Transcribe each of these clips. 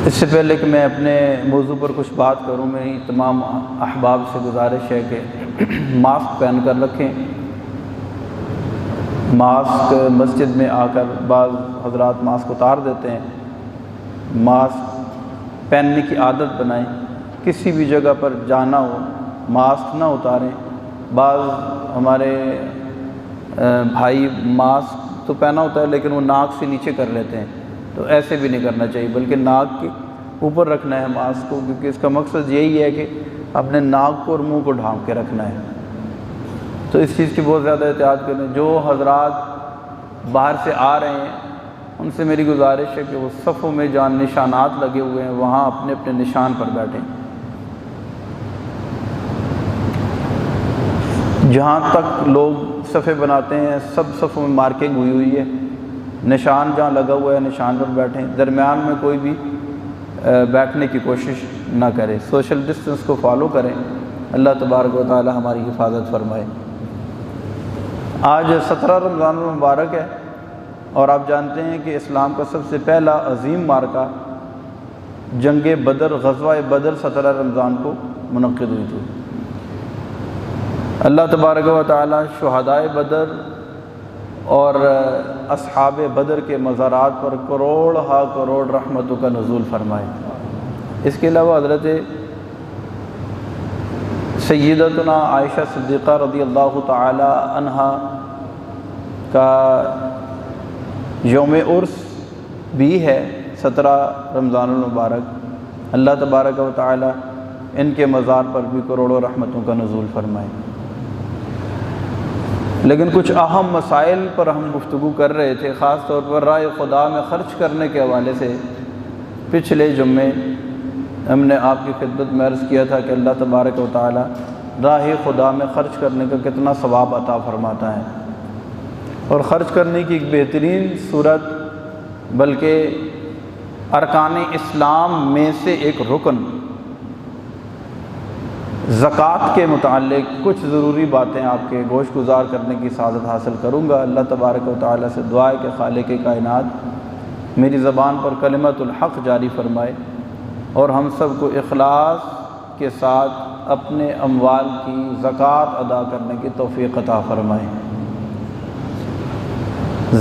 اس سے پہلے کہ میں اپنے موضوع پر کچھ بات کروں، میری تمام احباب سے گزارش ہے کہ ماسک پہن کر رکھیں۔ ماسک مسجد میں آ کر بعض حضرات ماسک اتار دیتے ہیں، ماسک پہننے کی عادت بنائیں۔ کسی بھی جگہ پر جانا ہو ماسک نہ اتاریں۔ بعض ہمارے بھائی ماسک تو پہنا ہوتا ہے لیکن وہ ناک سے نیچے کر لیتے ہیں، تو ایسے بھی نہیں کرنا چاہیے، بلکہ ناک کے اوپر رکھنا ہے ماسک کو، کیونکہ اس کا مقصد یہی ہے کہ اپنے ناک کو اور منہ کو ڈھانپ کے رکھنا ہے۔ تو اس چیز کی بہت زیادہ احتیاط کریں۔ جو حضرات باہر سے آ رہے ہیں ان سے میری گزارش ہے کہ وہ صفوں میں جہاں نشانات لگے ہوئے ہیں وہاں اپنے اپنے نشان پر بیٹھیں۔ جہاں تک لوگ صفیں بناتے ہیں سب صفوں میں مارکنگ ہوئی ہے، نشان جہاں لگا ہوا ہے نشان پر بیٹھیں، درمیان میں کوئی بھی بیٹھنے کی کوشش نہ کریں، سوشل ڈسٹنس کو فالو کریں۔ اللہ تبارک و تعالی ہماری حفاظت فرمائے۔ آج 17 رمضان المبارک ہے اور آپ جانتے ہیں کہ اسلام کا سب سے پہلا عظیم معرکہ جنگ بدر، غزوہ بدر 17 رمضان کو منعقد ہوئی تھی۔ اللہ تبارک و تعالی شہدائے بدر اور اصحاب بدر کے مزارات پر کروڑ ہا کروڑ رحمتوں کا نزول فرمائے۔ اس کے علاوہ حضرت سیدتنا عائشہ صدیقہ رضی اللہ تعالی عنہا کا یوم عرس بھی ہے 17 رمضان المبارک۔ اللہ تبارک و تعالی ان کے مزار پر بھی کروڑوں رحمتوں کا نزول فرمائے۔ لیکن کچھ اہم مسائل پر ہم گفتگو کر رہے تھے، خاص طور پر راہ خدا میں خرچ کرنے کے حوالے سے۔ پچھلے جمعے ہم نے آپ کی خدمت میں عرض کیا تھا کہ اللہ تبارک و تعالی راہ خدا میں خرچ کرنے کا کتنا ثواب عطا فرماتا ہے، اور خرچ کرنے کی ایک بہترین صورت بلکہ ارکان اسلام میں سے ایک رکن زکوٰۃ کے متعلق کچھ ضروری باتیں آپ کے گوش گزار کرنے کی سعادت حاصل کروں گا۔ اللہ تبارک و تعالی سے دعا ہے کہ خالق کائنات میری زبان پر کلمۃ الحق جاری فرمائے اور ہم سب کو اخلاص کے ساتھ اپنے اموال کی زکوٰۃ ادا کرنے کی توفیق عطا فرمائے۔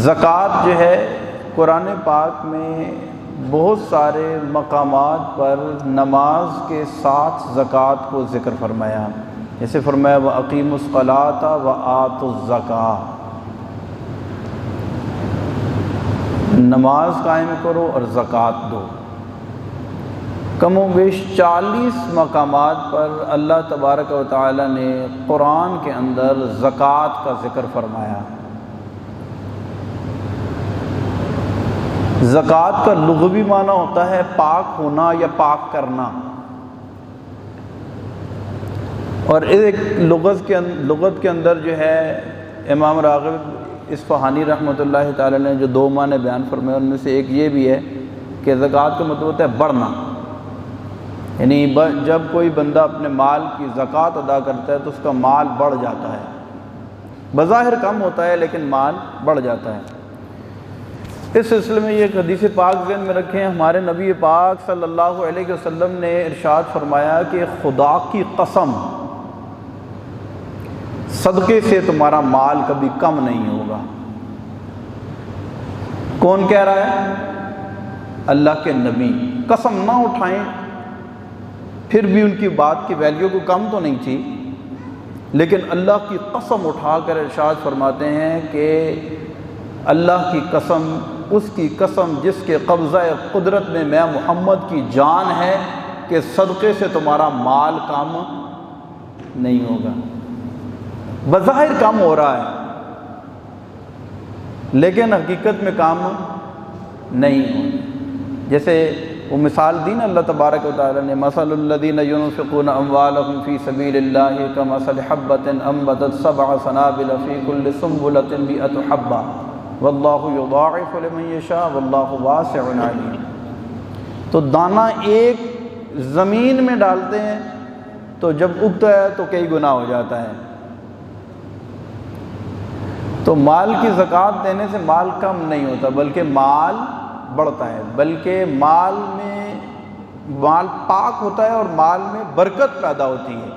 زکوٰۃ جو ہے قرآن پاک میں بہت سارے مقامات پر نماز کے ساتھ زکوٰۃ کو ذکر فرمایا، جیسے فرمایا وَأَقِیمُوا الصَّلَاةَ وَآتُوا الزَّکَاۃَ، نماز قائم کرو اور زکوٰۃ دو۔ کم و بیش 40 مقامات پر اللہ تبارک و تعالی نے قرآن کے اندر زکوٰۃ کا ذکر فرمایا۔ زکوٰۃ کا لغوی معنی ہوتا ہے پاک ہونا یا پاک کرنا، اور ایک لغت کے اندر جو ہے امام راغب اصفہانی رحمۃ اللہ تعالی نے جو 2 معنی بیان فرمائے ان میں سے ایک یہ بھی ہے کہ زکوٰۃ کا مطلب ہوتا ہے بڑھنا، یعنی جب کوئی بندہ اپنے مال کی زکوٰۃ ادا کرتا ہے تو اس کا مال بڑھ جاتا ہے، بظاہر کم ہوتا ہے لیکن مال بڑھ جاتا ہے۔ اس سلسلے میں یہ ایک حدیث پاک ذہن میں رکھیں، ہمارے نبی پاک صلی اللہ علیہ وسلم نے ارشاد فرمایا کہ خدا کی قسم صدقے سے تمہارا مال کبھی کم نہیں ہوگا۔ کون کہہ رہا ہے؟ اللہ کے نبی۔ قسم نہ اٹھائیں، پھر بھی ان کی بات کی ویلیو کو کم تو نہیں تھی، لیکن اللہ کی قسم اٹھا کر ارشاد فرماتے ہیں کہ اللہ کی قسم، اس کی قسم جس کے قبضہ قدرت میں میں محمد کی جان ہے کہ صدقے سے تمہارا مال کم نہیں ہوگا۔ بظاہر کم ہو رہا ہے لیکن حقیقت میں کم نہیں ہو۔ جیسے وہ مثال دی نا اللہ تبارک و تعالی نے، مثل الذین ينفقون اموالهم فی سبیل اللہ کمثل حبۃ انبتت 7 سنابل فی کل سنبلۃ 100 حبۃ واللہ یضاعف لمن یشاء واللہ واسع علیم۔ تو دانہ ایک زمین میں ڈالتے ہیں تو جب اگتا ہے تو کئی گنا ہو جاتا ہے۔ تو مال کی زکوٰۃ دینے سے مال کم نہیں ہوتا بلکہ مال بڑھتا ہے، بلکہ مال میں مال پاک ہوتا ہے اور مال میں برکت پیدا ہوتی ہے۔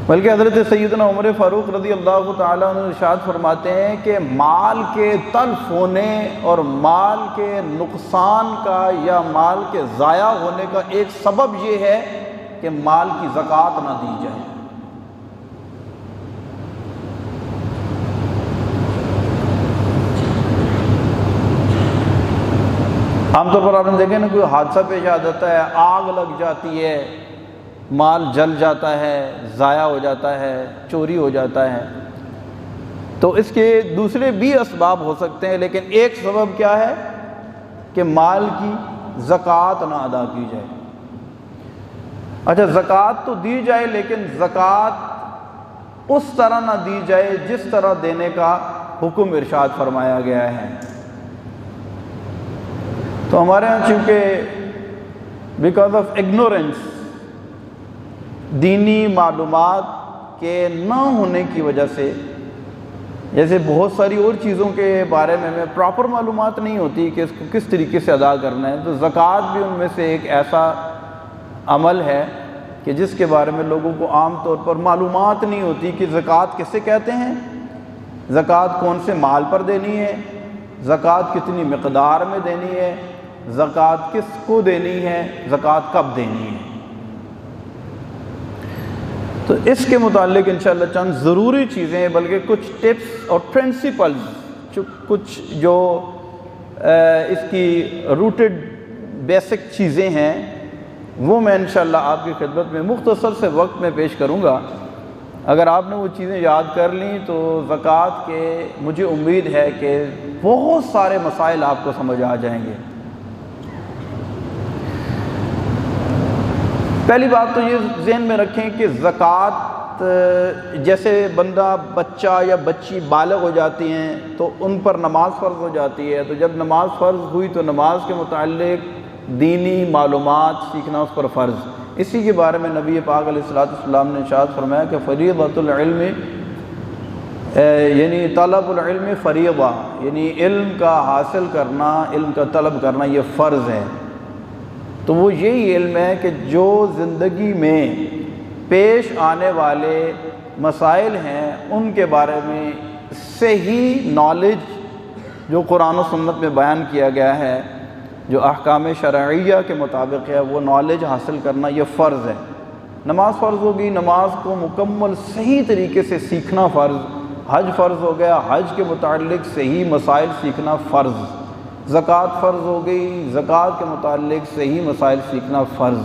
بلکہ حضرت سیدنا عمر فاروق رضی اللہ تعالیٰ عنہ ارشاد فرماتے ہیں کہ مال کے تلف ہونے اور مال کے نقصان کا یا مال کے ضائع ہونے کا ایک سبب یہ ہے کہ مال کی زکوٰۃ نہ دی جائے۔ عام طور پر آپ نے دیکھیں نا، کوئی حادثہ پیش آ جاتا ہے، آگ لگ جاتی ہے، مال جل جاتا ہے، ضائع ہو جاتا ہے، چوری ہو جاتا ہے، تو اس کے دوسرے بھی اسباب ہو سکتے ہیں، لیکن ایک سبب کیا ہے کہ مال کی زکوٰۃ نہ ادا کی جائے۔ اچھا، زکوٰۃ تو دی جائے، لیکن زکوٰۃ اس طرح نہ دی جائے جس طرح دینے کا حکم ارشاد فرمایا گیا ہے۔ تو ہمارے ہاں چونکہ بیکاز آف اگنورینس، دینی معلومات کے نہ ہونے کی وجہ سے، جیسے بہت ساری اور چیزوں کے بارے میں ہمیں پراپر معلومات نہیں ہوتی کہ اس کو کس طریقے سے ادا کرنا ہے، تو زکوٰۃ بھی ان میں سے ایک ایسا عمل ہے کہ جس کے بارے میں لوگوں کو عام طور پر معلومات نہیں ہوتی کہ زکوٰۃ کسے کہتے ہیں، زکوٰۃ کون سے مال پر دینی ہے، زکوٰۃ کتنی مقدار میں دینی ہے، زکوٰۃ کس کو دینی ہے، زکوٰۃ کب دینی ہے۔ تو اس کے متعلق انشاءاللہ چند ضروری چیزیں، بلکہ کچھ ٹپس اور پرنسپلز، کچھ جو اس کی روٹڈ بیسک چیزیں ہیں، وہ میں انشاءاللہ آپ کی خدمت میں مختصر سے وقت میں پیش کروں گا۔ اگر آپ نے وہ چیزیں یاد کر لیں تو زکوٰۃ کے مجھے امید ہے کہ بہت سارے مسائل آپ کو سمجھ آ جائیں گے۔ پہلی بات تو یہ ذہن میں رکھیں کہ زکوٰۃ جیسے بچہ یا بچی بالغ ہو جاتی ہیں تو ان پر نماز فرض ہو جاتی ہے، تو جب نماز فرض ہوئی تو نماز کے متعلق دینی معلومات سیکھنا اس پر فرض۔ اسی کے بارے میں نبی پاک علیہ الصلوۃ والسلام نے ارشاد فرمایا کہ فریضۃ العلم، یعنی طلب العلم فریضہ، یعنی علم کا حاصل کرنا، علم کا طلب کرنا یہ فرض ہے۔ تو وہ یہی علم ہے کہ جو زندگی میں پیش آنے والے مسائل ہیں ان کے بارے میں صحیح نالج جو قرآن و سنت میں بیان کیا گیا ہے، جو احکام شرعیہ کے مطابق ہے، وہ نالج حاصل کرنا یہ فرض ہے۔ نماز فرض ہوگی، نماز کو مکمل صحیح طریقے سے سیکھنا فرض، حج فرض ہو گیا، حج کے متعلق صحیح مسائل سیکھنا فرض، زکوٰۃ فرض ہو گئی، زکوٰۃ کے متعلق صحیح مسائل سیکھنا فرض۔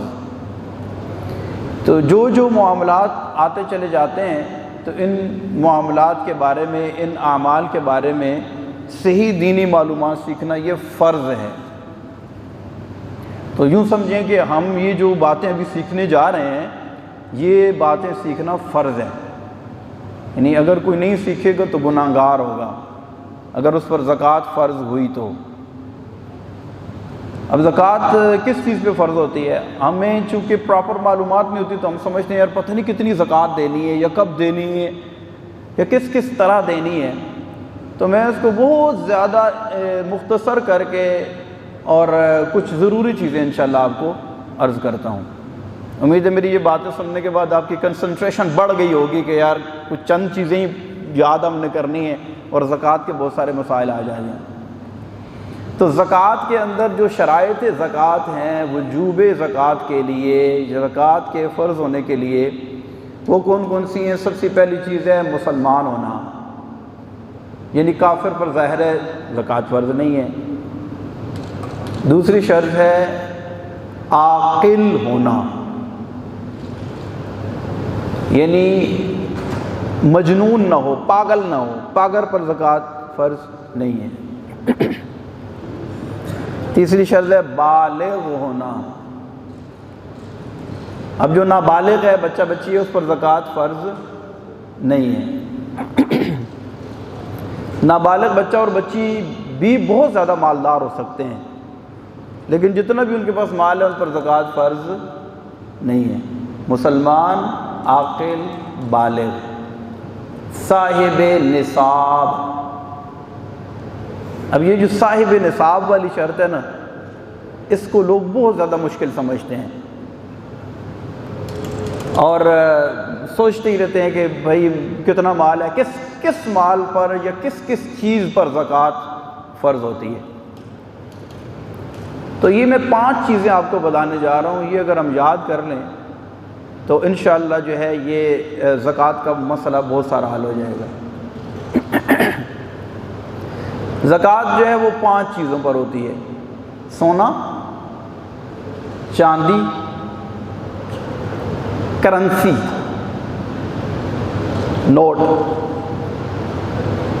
تو جو معاملات آتے چلے جاتے ہیں تو ان معاملات کے بارے میں، ان اعمال کے بارے میں صحیح دینی معلومات سیکھنا یہ فرض ہے۔ تو یوں سمجھیں کہ ہم یہ جو باتیں ابھی سیکھنے جا رہے ہیں، یہ باتیں سیکھنا فرض ہے، یعنی اگر کوئی نہیں سیکھے گا تو گناہ گار ہوگا اگر اس پر زکوٰۃ فرض ہوئی تو۔ اب زکوٰۃ کس چیز پہ فرض ہوتی ہے؟ ہمیں چونکہ پراپر معلومات نہیں ہوتی تو ہم سمجھتے ہیں یار پتہ نہیں کتنی زکوٰۃ دینی ہے یا کب دینی ہے یا کس طرح دینی ہے، تو میں اس کو بہت زیادہ مختصر کر کے اور کچھ ضروری چیزیں انشاءاللہ آپ کو عرض کرتا ہوں۔ امید ہے میری یہ باتیں سننے کے بعد آپ کی کنسنٹریشن بڑھ گئی ہوگی کہ یار کچھ چند چیزیں ہی یاد ہم نے کرنی ہے اور زکوٰۃ کے بہت سارے مسائل آ جائیں گے۔ تو زکوٰۃ کے اندر جو شرائط زکوٰۃ ہیں، وجوب زکوٰۃ کے لیے، زکوٰۃ کے فرض ہونے کے لیے، وہ کون کون سی ہیں؟ سب سے پہلی چیز ہے مسلمان ہونا، یعنی کافر پر ظاہر ہے زکوٰۃ فرض نہیں ہے۔ دوسری شرط ہے عاقل ہونا، یعنی مجنون نہ ہو، پاگل نہ ہو، پاگل پر زکوٰۃ فرض نہیں ہے۔ تیسری شرط ہے بالغ ہونا، اب جو نابالغ ہے، بچہ بچی ہے، اس پر زکوٰۃ فرض نہیں ہے۔ نابالغ بچہ اور بچی بھی بہت زیادہ مالدار ہو سکتے ہیں، لیکن جتنا بھی ان کے پاس مال ہے ان پر زکوٰۃ فرض نہیں ہے۔ مسلمان، عاقل، بالغ، صاحب نصاب۔ اب یہ جو صاحب نصاب والی شرط ہے نا، اس کو لوگ بہت زیادہ مشکل سمجھتے ہیں اور سوچتے ہی رہتے ہیں کہ بھائی کتنا مال ہے، کس مال پر یا کس چیز پر زکوٰۃ فرض ہوتی ہے۔ تو یہ میں 5 چیزیں آپ کو بتانے جا رہا ہوں، یہ اگر ہم یاد کر لیں تو انشاءاللہ جو ہے یہ زکوٰۃ کا مسئلہ بہت سارا حل ہو جائے گا۔ زکوٰۃ جو ہے وہ 5 چیزوں پر ہوتی ہے: سونا، چاندی، کرنسی، نوٹ،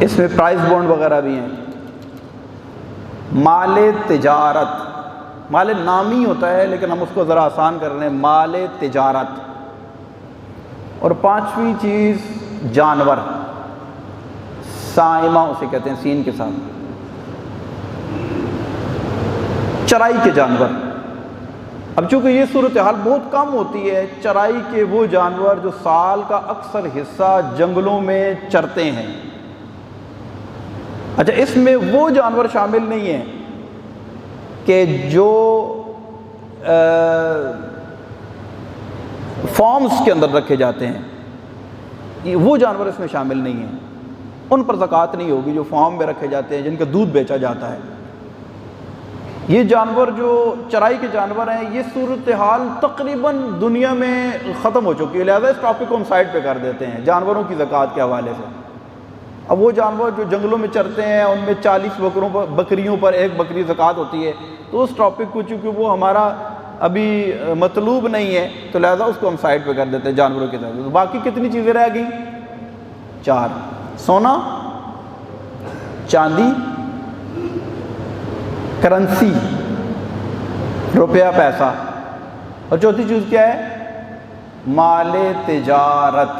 اس میں پرائز بانڈ وغیرہ بھی ہیں، مال تجارت، مال نامی ہوتا ہے لیکن ہم اس کو ذرا آسان کر رہے ہیں، مال تجارت، اور 5ویں چیز جانور، سائمہ اسے کہتے ہیں سین کے ساتھ، چرائی کے جانور۔ اب چونکہ یہ صورتحال بہت کم ہوتی ہے، چرائی کے وہ جانور جو سال کا اکثر حصہ جنگلوں میں چرتے ہیں، اچھا اس میں وہ جانور شامل نہیں ہیں کہ جو فارمز کے اندر رکھے جاتے ہیں، وہ جانور اس میں شامل نہیں ہیں، ان پر زکوٰۃ نہیں ہوگی جو فارم میں رکھے جاتے ہیں، جن کا دودھ بیچا جاتا ہے۔ یہ جانور جو چرائی کے جانور ہیں، یہ صورتحال تقریباً دنیا میں ختم ہو چکی ہے، لہذا اس ٹاپک کو ہم سائڈ پہ کر دیتے ہیں جانوروں کی زکوٰۃ کے حوالے سے۔ اب وہ جانور جو جنگلوں میں چرتے ہیں، ان میں 40 بکریوں پر 1 بکری زکوٰۃ ہوتی ہے، تو اس ٹاپک کو چونکہ وہ ہمارا ابھی مطلوب نہیں ہے تو لہذا اس کو ہم سائڈ پہ کر دیتے ہیں جانوروں کی طرف۔ باقی کتنی چیزیں رہ گئیں؟ 4: سونا، چاندی، کرنسی، روپیہ پیسہ، اور چوتھی چیز کیا ہے؟ مال تجارت۔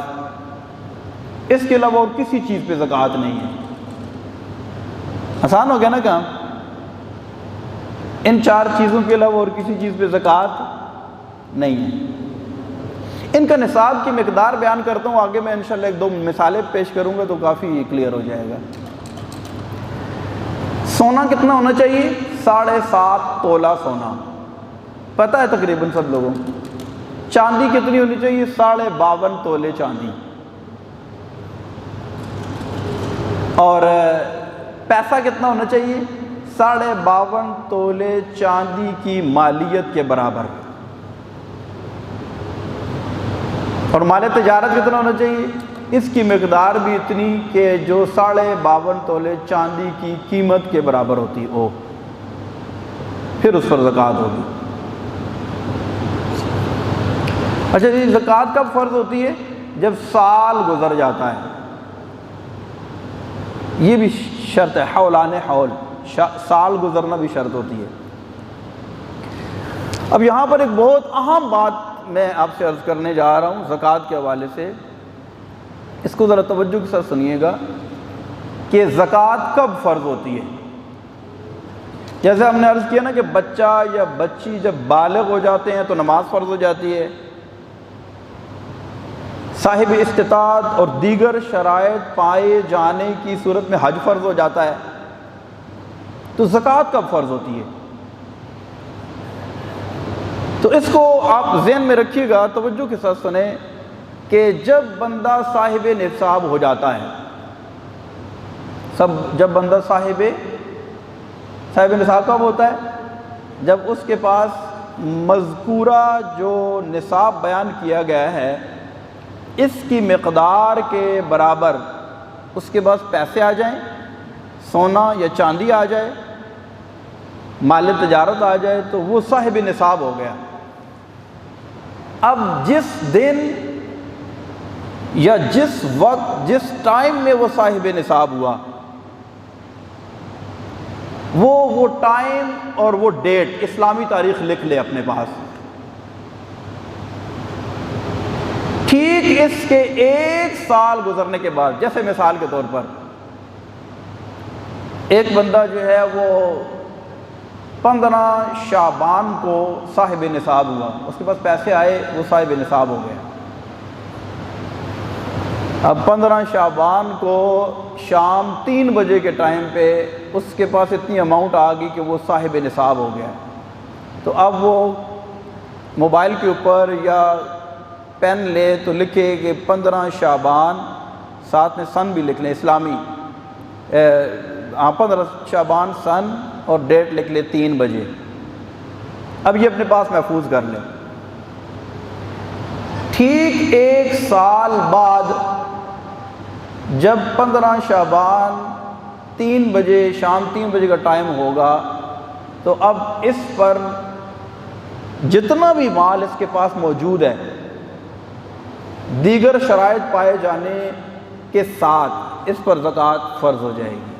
اس کے علاوہ اور کسی چیز پہ زکوٰۃ نہیں ہے۔ آسان ہو گیا نا کام؟ ان 4 چیزوں کے علاوہ اور کسی چیز پہ زکوٰۃ نہیں ہے۔ ان کا نصاب کی مقدار بیان کرتا ہوں، آگے میں انشاءاللہ 1-2 مثالیں پیش کروں گا تو کافی کلیئر ہو جائے گا۔ سونا کتنا ہونا چاہیے؟ 7.5 تولہ سونا، پتہ ہے تقریباً سب لوگوں۔ چاندی کتنی ہونی چاہیے؟ 52.5 تولے چاندی۔ اور پیسہ کتنا ہونا چاہیے؟ 52.5 تولے چاندی کی مالیت کے برابر۔ اور مال تجارت کتنا ہونا چاہیے؟ اس کی مقدار بھی اتنی کہ جو 52.5 تولے چاندی کی قیمت کے برابر ہوتی ہو، پھر اس پر زکوٰۃ ہوگی۔ اچھا جی، زکوٰۃ کب فرض ہوتی ہے؟ جب سال گزر جاتا ہے، یہ بھی شرط ہے، حولان حول، سال گزرنا بھی شرط ہوتی ہے۔ اب یہاں پر ایک بہت اہم بات میں آپ سے عرض کرنے جا رہا ہوں زکوٰۃ کے حوالے سے، اس کو ذرا توجہ کے ساتھ سنیے گا کہ زکوٰۃ کب فرض ہوتی ہے۔ جیسے ہم نے عرض کیا نا کہ بچہ یا بچی جب بالغ ہو جاتے ہیں تو نماز فرض ہو جاتی ہے، صاحب استطاعت اور دیگر شرائط پائے جانے کی صورت میں حج فرض ہو جاتا ہے، تو زکوٰۃ کب فرض ہوتی ہے؟ تو اس کو آپ ذہن میں رکھیے گا، توجہ کے ساتھ سنیں کہ جب بندہ صاحب نصاب ہو جاتا ہے، جب بندہ صاحب نصاب کب ہوتا ہے؟ جب اس کے پاس مذکورہ جو نصاب بیان کیا گیا ہے اس کی مقدار کے برابر اس کے پاس پیسے آ جائیں، سونا یا چاندی آ جائے، مال تجارت آ جائے، تو وہ صاحب نصاب ہو گیا۔ اب جس دن یا جس وقت جس ٹائم میں وہ صاحب نصاب ہوا، وہ ٹائم اور وہ ڈیٹ اسلامی تاریخ لکھ لے اپنے پاس۔ ٹھیک اس کے 1 سال گزرنے کے بعد، جیسے مثال کے طور پر ایک بندہ جو ہے وہ 15 شعبان کو صاحب نصاب ہوا، اس کے پاس پیسے آئے، وہ صاحب نصاب ہو گیا۔ اب 15 شعبان کو شام 3 بجے کے ٹائم پہ اس کے پاس اتنی اماؤنٹ آ گئی کہ وہ صاحب نصاب ہو گیا۔ تو اب وہ موبائل کے اوپر یا پین لے تو لکھے کہ 15 شعبان، ساتھ میں سن بھی لکھ لیں اسلامی، 15 شعبان سن اور ڈیٹ لکھ لے 3 بجے۔ اب یہ اپنے پاس محفوظ کر لیں۔ ٹھیک 1 سال بعد جب 15 شعبان 3 بجے، شام 3 بجے کا ٹائم ہوگا، تو اب اس پر جتنا بھی مال اس کے پاس موجود ہے دیگر شرائط پائے جانے کے ساتھ اس پر زکوٰۃ فرض ہو جائے گی۔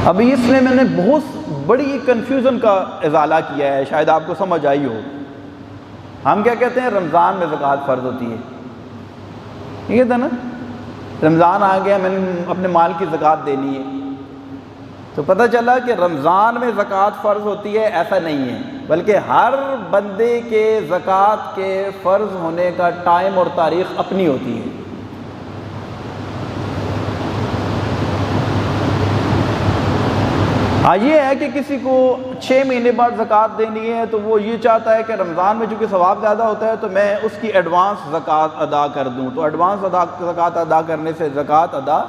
ابھی اس میں نے بہت بڑی کنفیوژن کا ازالہ کیا ہے، شاید آپ کو سمجھ آئی ہو۔ ہم کیا کہتے ہیں؟ رمضان میں زکوٰۃ فرض ہوتی ہے، یہ کہتے ہیں نا رمضان آ گیا، میں نے اپنے مال کی زکوٰۃ دینی ہے۔ تو پتہ چلا کہ رمضان میں زکوٰۃ فرض ہوتی ہے، ایسا نہیں ہے، بلکہ ہر بندے کے زکوٰۃ کے فرض ہونے کا ٹائم اور تاریخ اپنی ہوتی ہے۔ یہ ہے کہ کسی کو 6 مہینے بعد زکوٰۃ دینی ہے تو وہ یہ چاہتا ہے کہ رمضان میں چونکہ ثواب زیادہ ہوتا ہے تو میں اس کی ایڈوانس زکوٰۃ ادا کر دوں، تو ایڈوانس زکوٰۃ ادا کرنے سے زکوٰۃ ادا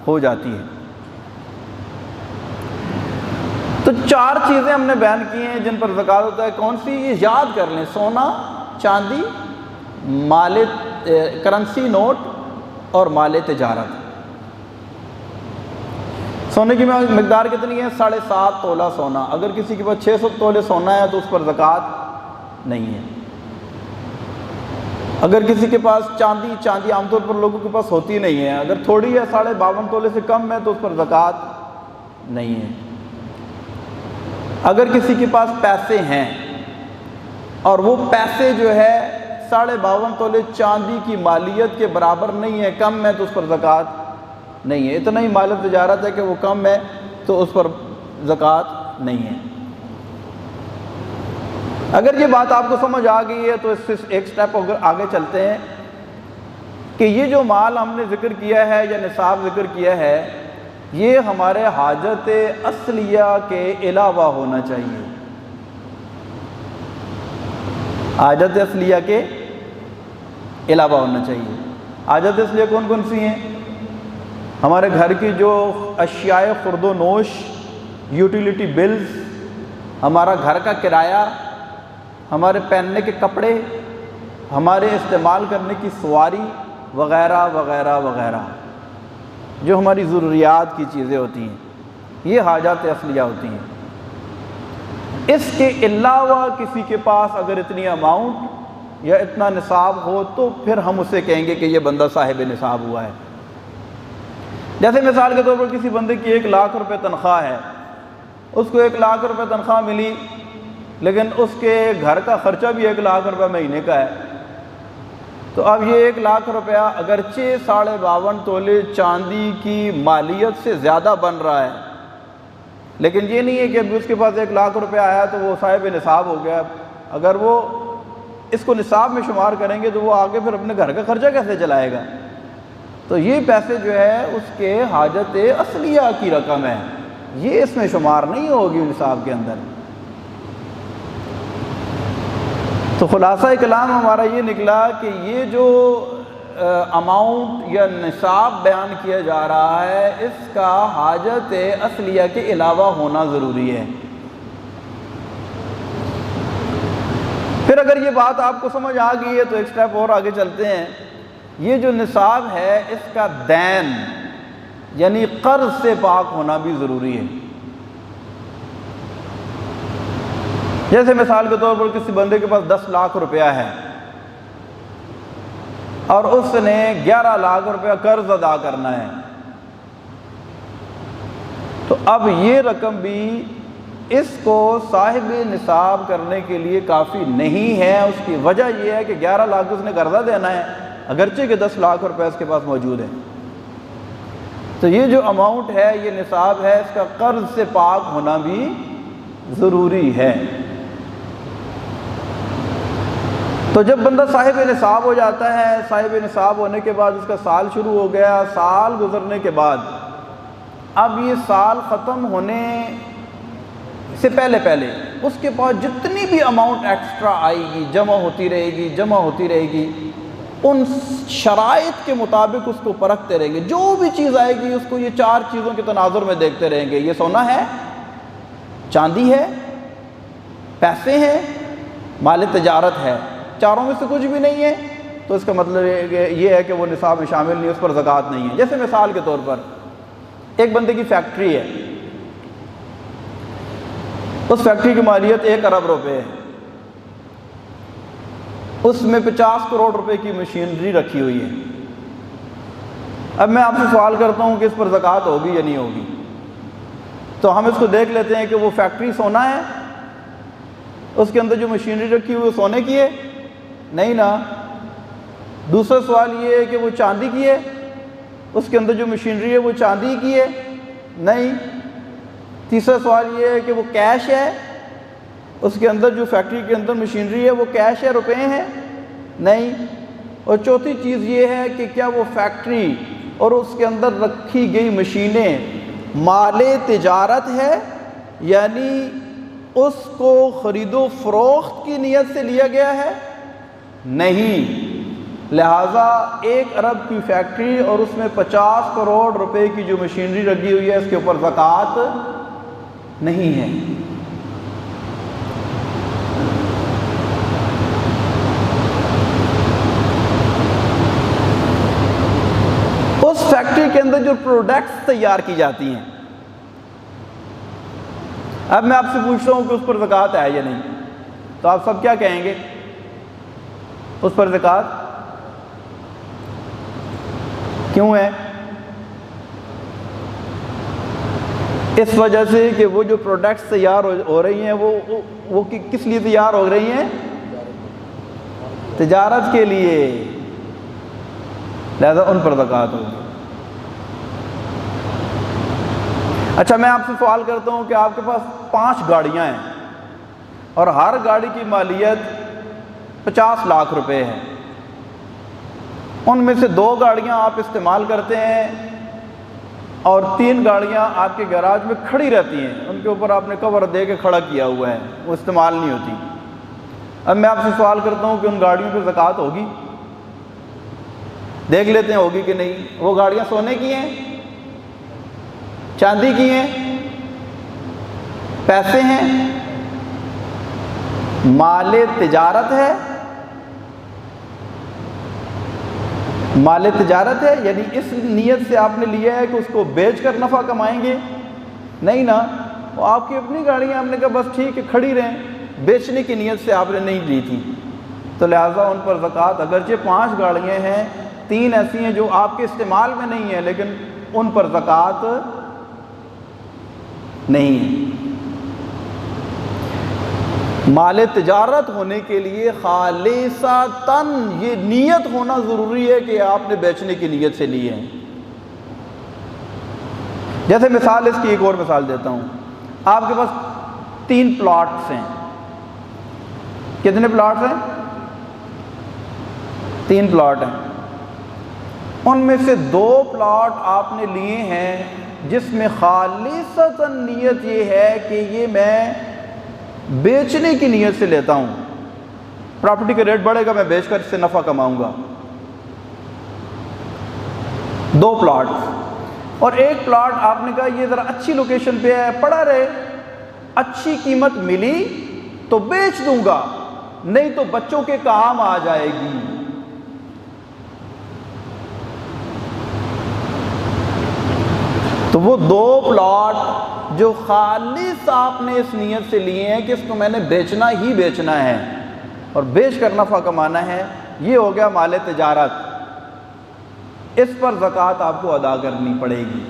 ہو جاتی ہے۔ تو 4 چیزیں ہم نے بیان کی ہیں جن پر زکوٰۃ ہوتا ہے۔ کون سی؟ یہ یاد کر لیں، سونا، چاندی، مال کرنسی نوٹ اور مال تجارت۔ سونے کی مقدار کتنی ہے؟ 7.5 تولہ سونا۔ اگر کسی کے پاس 600 تولے سونا ہے تو اس پر زکوٰۃ نہیں ہے۔ اگر کسی کے پاس چاندی عام طور پر لوگوں کے پاس ہوتی نہیں ہے، اگر تھوڑی ہے 52.5 تولے سے کم ہے تو اس پر زکوٰۃ نہیں ہے۔ اگر کسی کے پاس پیسے ہیں اور وہ پیسے جو ہے 52.5 تولے چاندی کی مالیت کے برابر نہیں ہے، کم ہے، تو اس پر زکوٰۃ نہیں ہے۔ اتنا ہی مال تجارت ہے کہ وہ کم ہے تو اس پر زکوٰۃ نہیں ہے۔ اگر یہ بات آپ کو سمجھ آ گئی ہے تو اس سے ایک سٹیپ آگے چلتے ہیں کہ یہ جو مال ہم نے ذکر کیا ہے یا نصاب ذکر کیا ہے، یہ ہمارے حاجت اصلیہ کے علاوہ ہونا چاہیے۔ حاجت اصلیہ کے علاوہ ہونا چاہیے۔ حاجت اصلیہ کون کون سی ہیں؟ ہمارے گھر کی جو اشیاء خرد و نوش، یوٹیلیٹی بلز، ہمارا گھر کا کرایہ، ہمارے پہننے کے کپڑے، ہمارے استعمال کرنے کی سواری وغیرہ وغیرہ وغیرہ، جو ہماری ضروریات کی چیزیں ہوتی ہیں، یہ حاجات اصلیہ ہوتی ہیں۔ اس کے علاوہ کسی کے پاس اگر اتنی اماؤنٹ یا اتنا نصاب ہو تو پھر ہم اسے کہیں گے کہ یہ بندہ صاحب نصاب ہوا ہے۔ جیسے مثال کے طور پر کسی بندے کی 1 لاکھ روپے تنخواہ ہے، اس کو 1 لاکھ روپے تنخواہ ملی، لیکن اس کے گھر کا خرچہ بھی 1 لاکھ روپے مہینے کا ہے، تو اب یہ 1 لاکھ روپیہ اگرچہ 52.5 تولے چاندی کی مالیت سے زیادہ بن رہا ہے، لیکن یہ نہیں ہے کہ ابھی اس کے پاس 1 لاکھ روپیہ آیا تو وہ صاحب نصاب ہو گیا۔ اگر وہ اس کو نصاب میں شمار کریں گے تو وہ آگے پھر اپنے گھر کا خرچہ کیسے چلائے گا؟ تو یہ پیسے جو ہے اس کے حاجت اصلیہ کی رقم ہے، یہ اس میں شمار نہیں ہوگی نصاب کے اندر۔ تو خلاصہ کلام ہمارا یہ نکلا کہ یہ جو اماؤنٹ یا نصاب بیان کیا جا رہا ہے، اس کا حاجت اصلیہ کے علاوہ ہونا ضروری ہے۔ پھر اگر یہ بات آپ کو سمجھ آ گئی ہے تو ایک سٹیپ اور آگے چلتے ہیں۔ یہ جو نصاب ہے اس کا دین یعنی قرض سے پاک ہونا بھی ضروری ہے۔ جیسے مثال کے طور پر کسی بندے کے پاس 10 لاکھ روپیہ ہے اور اس نے 11 لاکھ روپیہ قرض ادا کرنا ہے، تو اب یہ رقم بھی اس کو صاحب نصاب کرنے کے لیے کافی نہیں ہے۔ اس کی وجہ یہ ہے کہ 11 لاکھ اس نے قرضہ دینا ہے، اگرچہ کہ 10 لاکھ روپے اس کے پاس موجود ہے۔ تو یہ جو اماؤنٹ ہے، یہ نصاب ہے، اس کا قرض سے پاک ہونا بھی ضروری ہے۔ تو جب بندہ صاحب نصاب ہو جاتا ہے، صاحب نصاب ہونے کے بعد اس کا سال شروع ہو گیا، سال گزرنے کے بعد اب یہ سال ختم ہونے سے پہلے اس کے بعد جتنی بھی اماؤنٹ ایکسٹرا آئے گی جمع ہوتی رہے گی، ان شرائط کے مطابق اس کو پرکھتے رہیں گے. جو بھی چیز آئے گی اس کو یہ 4 چیزوں کے تناظر میں دیکھتے رہیں گے. یہ سونا ہے، چاندی ہے، پیسے ہیں، مال تجارت ہے. چاروں میں سے کچھ بھی نہیں ہے تو اس کا مطلب یہ ہے کہ وہ نصاب میں شامل نہیں، اس پر زکوٰۃ نہیں ہے. جیسے مثال کے طور پر ایک بندے کی فیکٹری ہے، اس فیکٹری کی مالیت 1 ارب روپے ہے، اس میں 50 کروڑ روپے کی مشینری رکھی ہوئی ہے. اب میں آپ سے سوال کرتا ہوں کہ اس پر زکوٰۃ ہوگی یا نہیں ہوگی؟ تو ہم اس کو دیکھ لیتے ہیں کہ وہ فیکٹری سونا ہے، اس کے اندر جو مشینری رکھی ہوئی وہ سونے کی ہے؟ نہیں نا. دوسرا سوال یہ ہے کہ وہ چاندی کی ہے، اس کے اندر جو مشینری ہے وہ چاندی کی ہے؟ نہیں. تیسرا سوال یہ ہے کہ وہ کیش ہے، اس کے اندر جو فیکٹری کے اندر مشینری ہے وہ کیش ہے، روپے ہیں؟ نہیں. اور چوتھی چیز یہ ہے کہ کیا وہ فیکٹری اور اس کے اندر رکھی گئی مشینیں مال تجارت ہے، یعنی اس کو خرید و فروخت کی نیت سے لیا گیا ہے؟ نہیں. لہٰذا 1 ارب کی فیکٹری اور اس میں 50 کروڑ روپے کی جو مشینری لگی ہوئی ہے اس کے اوپر زکوٰۃ نہیں ہے. اس فیکٹری کے اندر جو پروڈکٹس تیار کی جاتی ہیں، اب میں آپ سے پوچھتا ہوں کہ اس پر زکوٰۃ ہے یا نہیں، تو آپ سب کیا کہیں گے؟ اس پر زکوٰۃ کیوں ہے؟ اس وجہ سے کہ وہ جو پروڈکٹس تیار ہو رہی ہیں وہ کس لیے تیار ہو رہی ہیں؟ تجارت کے لیے، لہذا ان پر زکوٰۃ ہوگی. اچھا میں آپ سے سوال کرتا ہوں کہ آپ کے پاس 5 گاڑیاں ہیں اور ہر گاڑی کی مالیت 50 لاکھ روپے ہے. ان میں سے 2 گاڑیاں آپ استعمال کرتے ہیں اور 3 گاڑیاں آپ کے گراج میں کھڑی رہتی ہیں، ان کے اوپر آپ نے کور دے کے کھڑا کیا ہوا ہے، وہ استعمال نہیں ہوتی. اب میں آپ سے سوال کرتا ہوں کہ ان گاڑیوں پہ زکوٰۃ ہوگی؟ دیکھ لیتے ہیں ہوگی کہ نہیں. وہ گاڑیاں سونے کی ہیں، چاندی کی ہیں، پیسے ہیں، مال تجارت ہے. مال تجارت ہے یعنی اس نیت سے آپ نے لیا ہے کہ اس کو بیچ کر نفع کمائیں گے؟ نہیں نا. وہ آپ کی اپنی گاڑیاں، ہم نے کہا بس ٹھیک ہے کھڑی رہیں، بیچنے کی نیت سے آپ نے نہیں لی تھی، تو لہٰذا ان پر زکوٰۃ اگرچہ 5 گاڑیاں ہیں، 3 ایسی ہیں جو آپ کے استعمال میں نہیں ہیں، لیکن ان پر زکوٰۃ نہیں ہے. مال تجارت ہونے کے لیے خالصتاً یہ نیت ہونا ضروری ہے کہ آپ نے بیچنے کی نیت سے لی ہے. جیسے مثال، اس کی ایک اور مثال دیتا ہوں. آپ کے پاس 3 پلاٹس ہیں. کتنے پلاٹس ہیں؟ 3 پلاٹ ہیں. ان میں سے 2 پلاٹ آپ نے لیے ہیں جس میں خالصتاً نیت یہ ہے کہ یہ میں بیچنے کی نیت سے لیتا ہوں، پراپرٹی کا ریٹ بڑھے گا، میں بیچ کر اس سے نفع کماؤں گا. 2 پلاٹ. اور ایک پلاٹ آپ نے کہا یہ ذرا اچھی لوکیشن پہ ہے، پڑا رہے، اچھی قیمت ملی تو بیچ دوں گا، نہیں تو بچوں کے کام آ جائے گی. تو وہ 2 پلاٹ جو خالص آپ نے اس نیت سے لیے ہیں کہ اس کو میں نے بیچنا ہی بیچنا ہے اور بیچ کر نفع کمانا ہے، یہ ہو گیا مال تجارت. اس پر زکوٰۃ آپ کو ادا کرنی پڑے گی.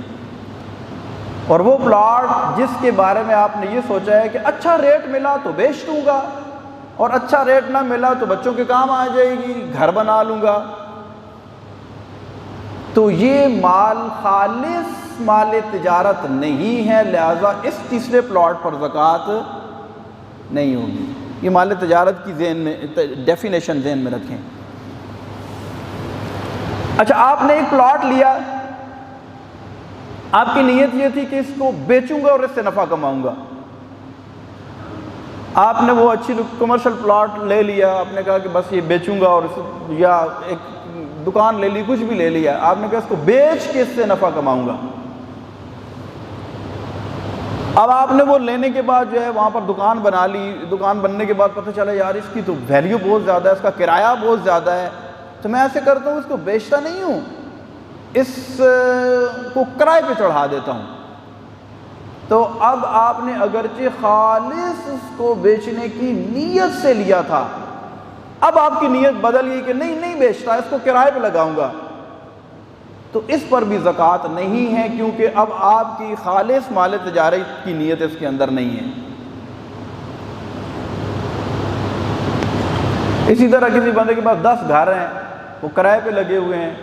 اور وہ پلاٹ جس کے بارے میں آپ نے یہ سوچا ہے کہ اچھا ریٹ ملا تو بیچ دوں گا اور اچھا ریٹ نہ ملا تو بچوں کے کام آ جائے گی، گھر بنا لوں گا، تو یہ مال خالص مال تجارت نہیں ہے، لہذا اس تیسرے پلاٹ پر زکوٰۃ نہیں ہوگی. یہ مال تجارت کی ذہن میں ڈیفینیشن ذہن میں رکھیں. اچھا آپ نے ایک پلاٹ لیا، آپ کی نیت یہ تھی کہ اس کو بیچوں گا اور اس سے نفع کماؤں گا. آپ نے وہ اچھی کمرشل پلاٹ لے لیا, آپ نے کہا کہ بس یہ بیچوں گا, اور یا ایک دکان لے لی, کچھ بھی لے لیا, آپ نے کہا اس کو بیچ کے اس سے نفع کماؤں گا. اب آپ نے وہ لینے کے بعد جو ہے وہاں پر دکان بنا لی. دکان بننے کے بعد پتہ چلا یار اس کی تو ویلیو بہت زیادہ ہے, اس کا کرایہ بہت زیادہ ہے, تو میں ایسے کرتا ہوں اس کو بیچتا نہیں ہوں, اس کو کرائے پہ چڑھا دیتا ہوں. تو اب آپ نے اگرچہ خالص اس کو بیچنے کی نیت سے لیا تھا, اب آپ کی نیت بدل گئی کہ نہیں بیچتا, اس کو کرائے پہ لگاؤں گا, تو اس پر بھی زکوٰۃ نہیں ہے, کیونکہ اب آپ کی خالص مال تجارت کی نیت اس کے اندر نہیں ہے. اسی طرح کسی بندے کے پاس 10 گھر ہیں, وہ کرائے پہ لگے ہوئے ہیں,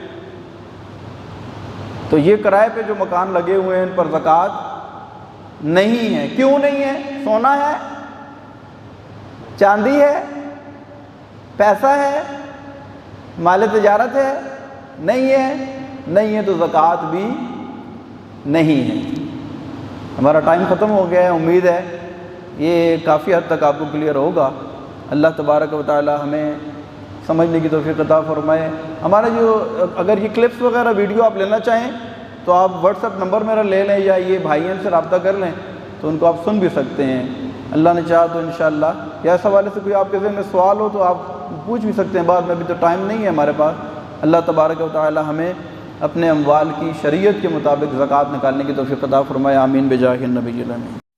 تو یہ کرائے پہ جو مکان لگے ہوئے ہیں ان پر زکوٰۃ نہیں ہے. کیوں نہیں ہے؟ سونا ہے, چاندی ہے, پیسہ ہے, مال تجارت ہے, نہیں ہے تو زکوٰۃ بھی نہیں ہے. ہمارا ٹائم ختم ہو گیا ہے, امید ہے یہ کافی حد تک آپ کو کلیئر ہوگا. اللہ تبارک و تعالی ہمیں سمجھنے کی توفیق عطا فرمائے. ہمارا جو اگر یہ کلپس وغیرہ ویڈیو آپ لینا چاہیں تو آپ واٹس ایپ نمبر میرا لے لیں, یا یہ بھائیوں سے رابطہ کر لیں تو ان کو آپ سن بھی سکتے ہیں. اللہ نے چاہا تو انشاءاللہ, یا اس حوالے سے کوئی آپ کے ذہن میں سوال ہو تو آپ پوچھ بھی سکتے ہیں بعد میں, ابھی تو ٹائم نہیں ہے ہمارے پاس. اللہ تبارک و تعالی ہمیں اپنے اموال کی شریعت کے مطابق زکوٰۃ نکالنے کی توفیق عطا فرمائے. آمین بجاہ النبی الامین.